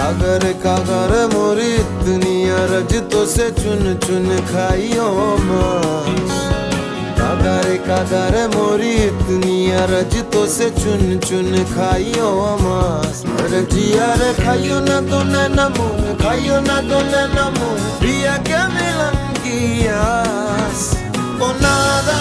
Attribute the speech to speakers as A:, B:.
A: कागर मोरी इतनी अरज तो से चुन चुन खाइयो माँ। कागर मोरी इतनी अरज तो से चुन चुन खाइयो मास। जिया रे खाइयो ना तो नैना मुँह, खाइयो ना तो नैना मुँह, पिया क्या मिलन की आस। ओ नादा